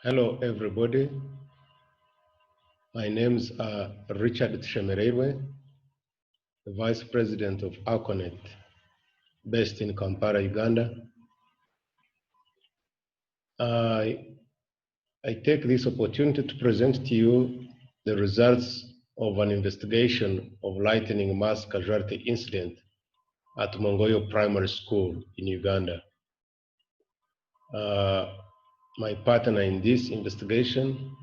Hello, everybody. My name is Richard Tushemereirwe, the Vice President of ACLENet, based in Kampala, Uganda. I take this opportunity to present to you the results of an investigation of lightning mass casualty incident at Mongoyo Primary School in Uganda. My partner in this investigation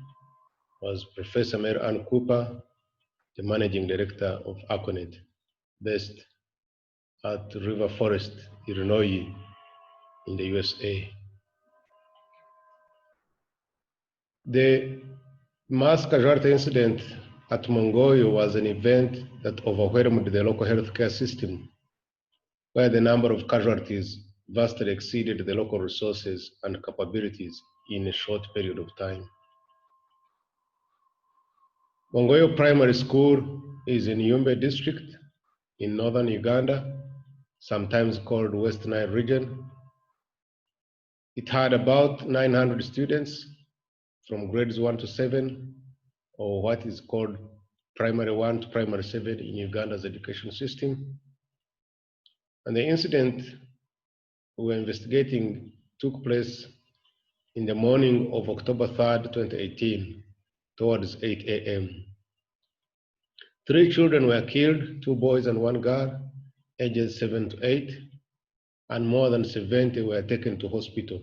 was Professor Mary Ann Cooper, the Managing Director of ACLENet, based at River Forest, Illinois, in the USA. The mass casualty incident at Mongoyo was an event that overwhelmed the local healthcare system, where the number of casualties vastly exceeded the local resources and capabilities in a short period of time. Mongoyo Primary School is in Yumbe district in northern Uganda, sometimes called West Nile region. It had about 900 students from grades 1 to 7, or what is called primary 1 to primary 7 in Uganda's education system. And the incident we're investigating took place in the morning of October 3rd, 2018, towards 8 a.m. 3 children were killed, 2 boys and 1 girl, ages 7 to 8, and more than 70 were taken to hospital.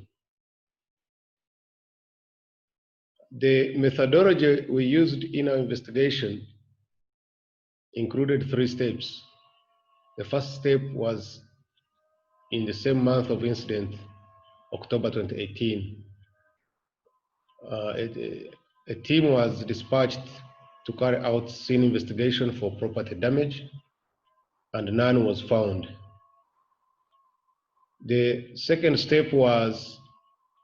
The methodology we used in our investigation included 3 steps. The first step was in the same month of incident, October 2018. A team was dispatched to carry out scene investigation for property damage, and none was found. The second step was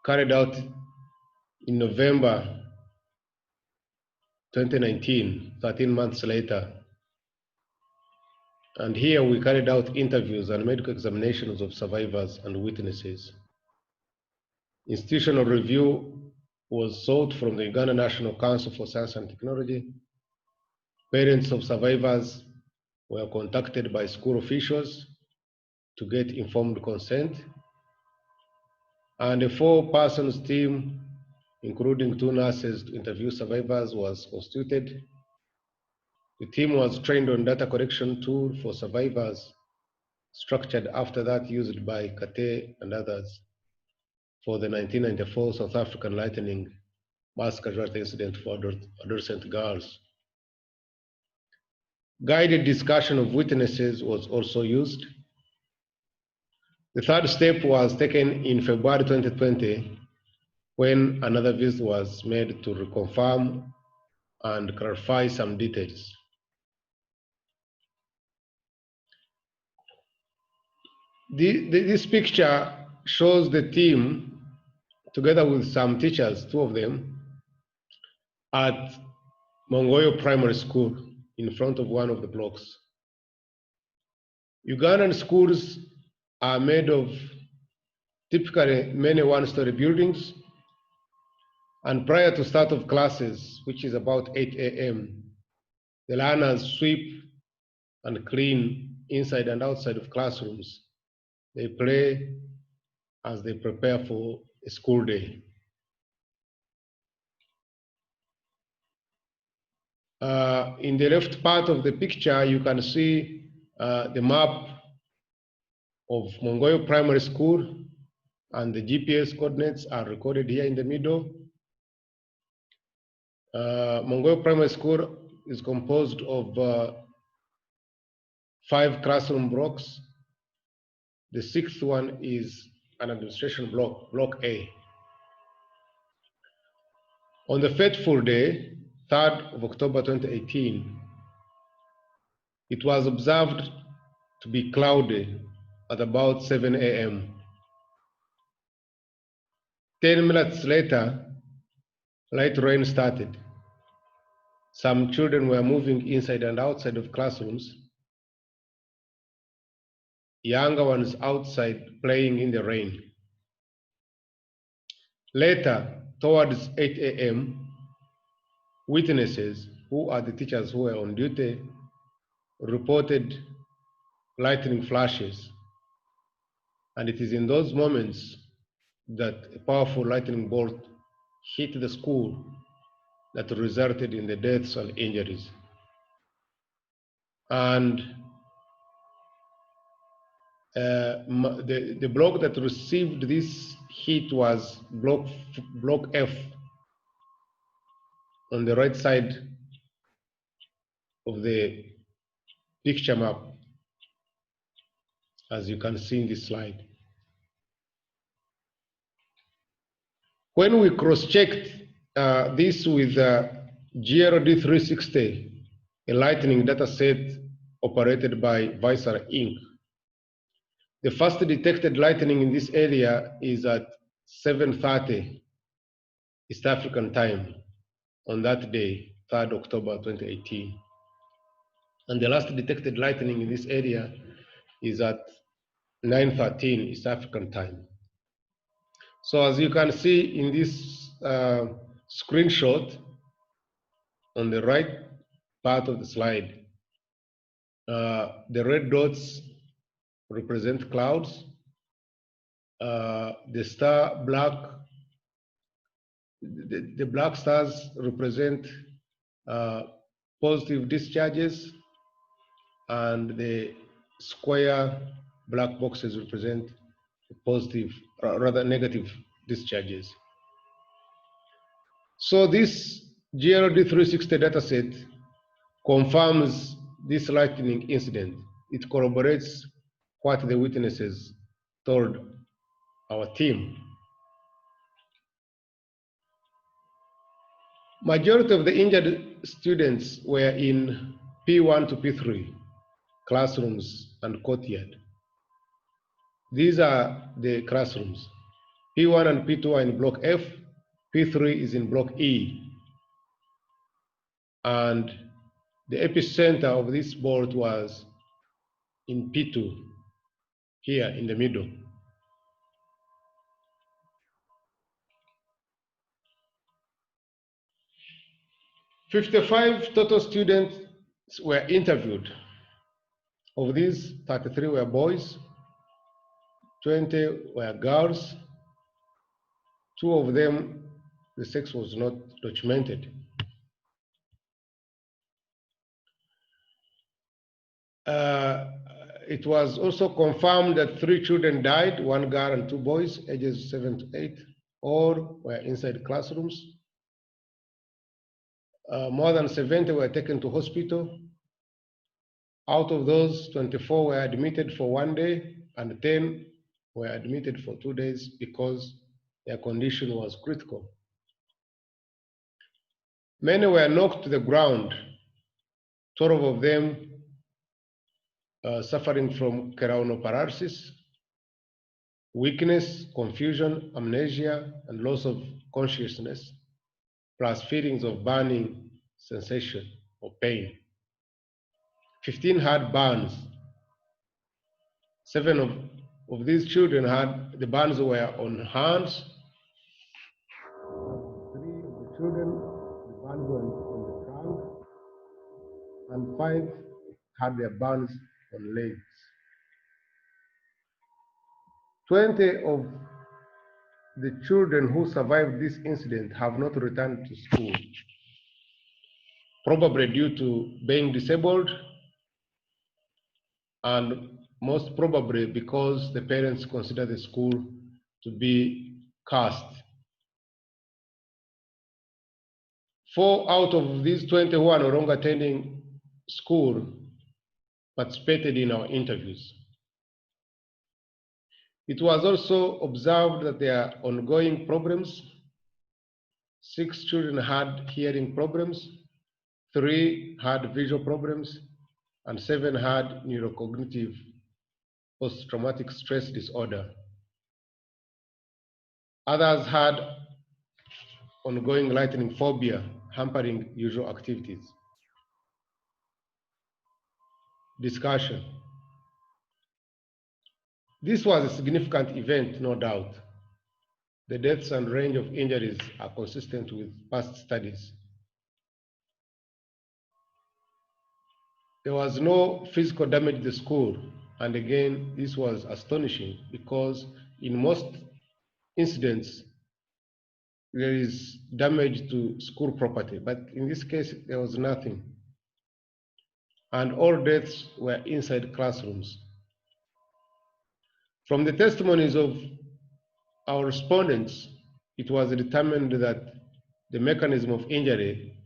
carried out in November 2019, 13 months later. And here we carried out interviews and medical examinations of survivors and witnesses. Institutional review was sought from the Uganda National Council for Science and Technology. Parents of survivors were contacted by school officials to get informed consent. And a 4-person team, including 2 nurses to interview survivors, was constituted. The team was trained on data collection tool for survivors, structured after that used by Kate and others for the 1994 South African lightning mass casualty incident for adolescent girls. Guided discussion of witnesses was also used. The third step was taken in February 2020, when another visit was made to reconfirm and clarify some details. This picture shows the team, together with some teachers, 2 of them, at Mongoyo Primary School in front of one of the blocks. Ugandan schools are made of typically many 1-story buildings, and prior to start of classes, which is about 8 a.m., the learners sweep and clean inside and outside of classrooms. They play as they prepare for a school day. In the left part of the picture, you can see the map of Mongoyo Primary School, and the GPS coordinates are recorded here in the middle. Mongoyo Primary School is composed of 5 classroom blocks. The 6th one is an administration block, Block A. On the fateful day, 3rd of October 2018, it was observed to be cloudy at about 7 a.m. 10 minutes later, light rain started. Some children were moving inside and outside of classrooms. Younger ones outside playing in the rain. Later, towards 8 a.m., witnesses, who are the teachers who were on duty, reported lightning flashes. And it is in those moments that a powerful lightning bolt hit the school that resulted in the deaths and injuries. And the block that received this hit was block F on the right side of the picture map, as you can see in this slide. When we cross-checked this with GRD360, a lightning data set operated by Visor Inc., the first detected lightning in this area is at 7:30 East African time on that day, 3rd October 2018. And the last detected lightning in this area is at 9:13 East African time. So as you can see in this screenshot on the right part of the slide, the red dots represent clouds. The star black, the black stars represent positive discharges, and the square black boxes represent positive, rather negative discharges. So this GRD360 dataset confirms this lightning incident. It corroborates what the witnesses told our team. Majority of the injured students were in P1 to P3 classrooms and courtyard. These are the classrooms. P1 and P2 are in block F, P3 is in block E. And the epicenter of this bolt was in P2, here in the middle. "55 total students were interviewed. Of these, 33 were boys, 20 were girls. 2 of them, the sex was not documented. It was also confirmed that 3 children died, 1 girl and 2 boys, ages 7 to 8. All were inside classrooms. More than 70 were taken to hospital. Out of those, 24 were admitted for 1 day and 10 were admitted for 2 days because their condition was critical. Many were knocked to the ground, 12 of them suffering from paralysis, weakness, confusion, amnesia, and loss of consciousness, plus feelings of burning sensation or pain. 15 had burns. 7 of these children had, the burns were on hands. 3 of the children, the burns were on the trunk, and 5 had their burns on legs. 20 of the children who survived this incident have not returned to school, probably due to being disabled, and most probably because the parents consider the school to be cursed. 4 out of these 20 who are no longer attending school participated in our interviews. It was also observed that there are ongoing problems. 6 children had hearing problems, 3 had visual problems, and 7 had neurocognitive post-traumatic stress disorder. Others had ongoing lightning phobia, hampering usual activities. Discussion. This was a significant event, no doubt. The deaths and range of injuries are consistent with past studies. There was no physical damage to the school, and again, this was astonishing because in most incidents, there is damage to school property, but in this case, there was nothing. And all deaths were inside classrooms. From the testimonies of our respondents, it was determined that the mechanism of injury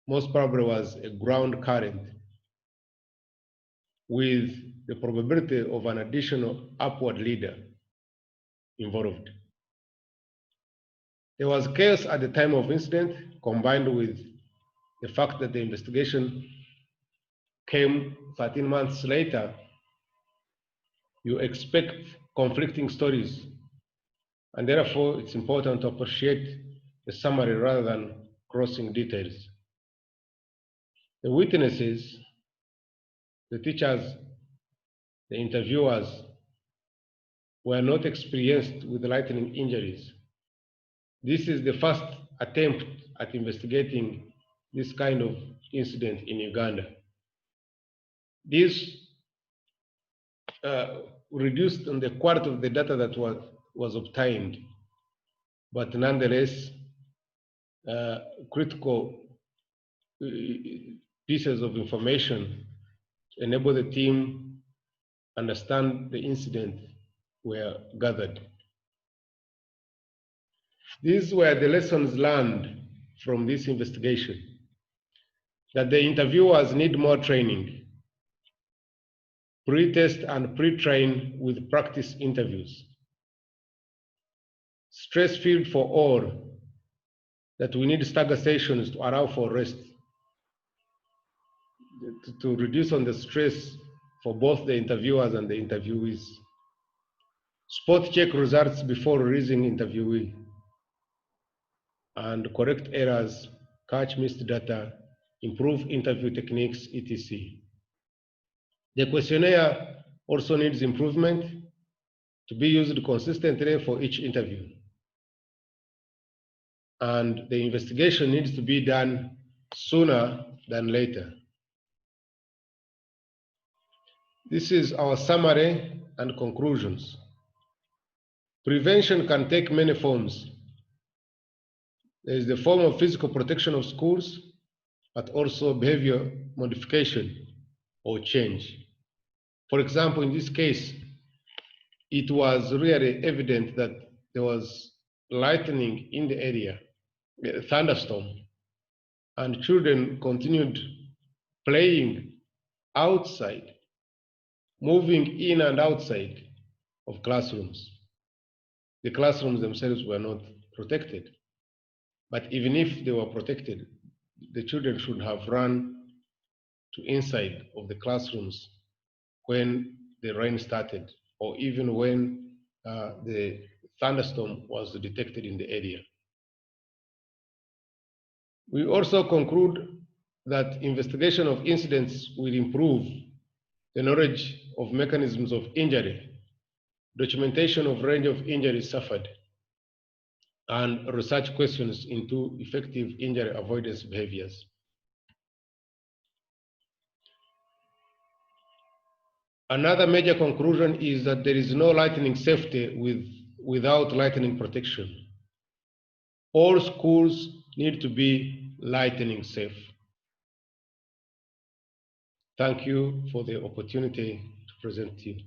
most probably was a ground current with the probability of an additional upward leader involved. There was chaos at the time of incident, combined with the fact that the investigation came 13 months later. You expect conflicting stories, and therefore it's important to appreciate the summary rather than crossing details. The witnesses, the teachers, the interviewers were not experienced with lightning injuries. This is the first attempt at investigating this kind of incident in Uganda. This reduced on the quality of the data that was obtained, but nonetheless, critical pieces of information enable the team understand the incident were gathered. These were the lessons learned from this investigation: that the interviewers need more training, pre-test and pre-train with practice interviews. Stress field for all, that we need stagger sessions to allow for rest, to reduce on the stress for both the interviewers and the interviewees. Spot check results before releasing interviewee, and correct errors, catch missed data, improve interview techniques, etc. The questionnaire also needs improvement to be used consistently for each interview. And the investigation needs to be done sooner than later. This is our summary and conclusions. Prevention can take many forms. There is the form of physical protection of schools, but also behavior modification or change. For example, in this case, it was really evident that there was lightning in the area, a thunderstorm, and children continued playing outside, moving in and outside of classrooms. The classrooms themselves were not protected, but even if they were protected, the children should have run to inside of the classrooms when the rain started, or even when the thunderstorm was detected in the area. We also conclude that investigation of incidents will improve the knowledge of mechanisms of injury, documentation of range of injuries suffered, and research questions into effective injury avoidance behaviors. Another major conclusion is that there is no lightning safety without lightning protection. All schools need to be lightning safe. Thank you for the opportunity to present to you.